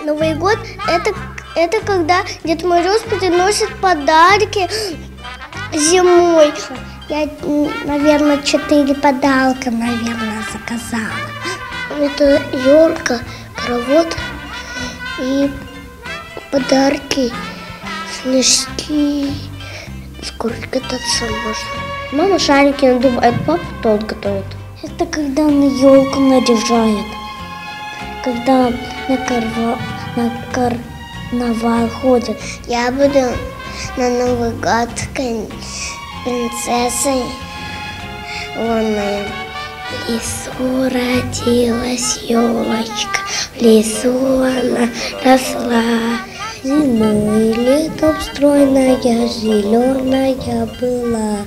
Новый год это когда Дед Мороз приносит подарки зимой. Я, наверное, 4 подарка, заказала. Это елка, хоровод и подарки, снежки. Скоро кататься можно. Мама шарики надувает, папа торт готовит. Это когда на елку наряжает. Когда на карнавал ходят. Я буду на Новый год принцессой лунной. В лесу родилась елочка, в лесу она росла. Зимой и летом стройная, зеленая была.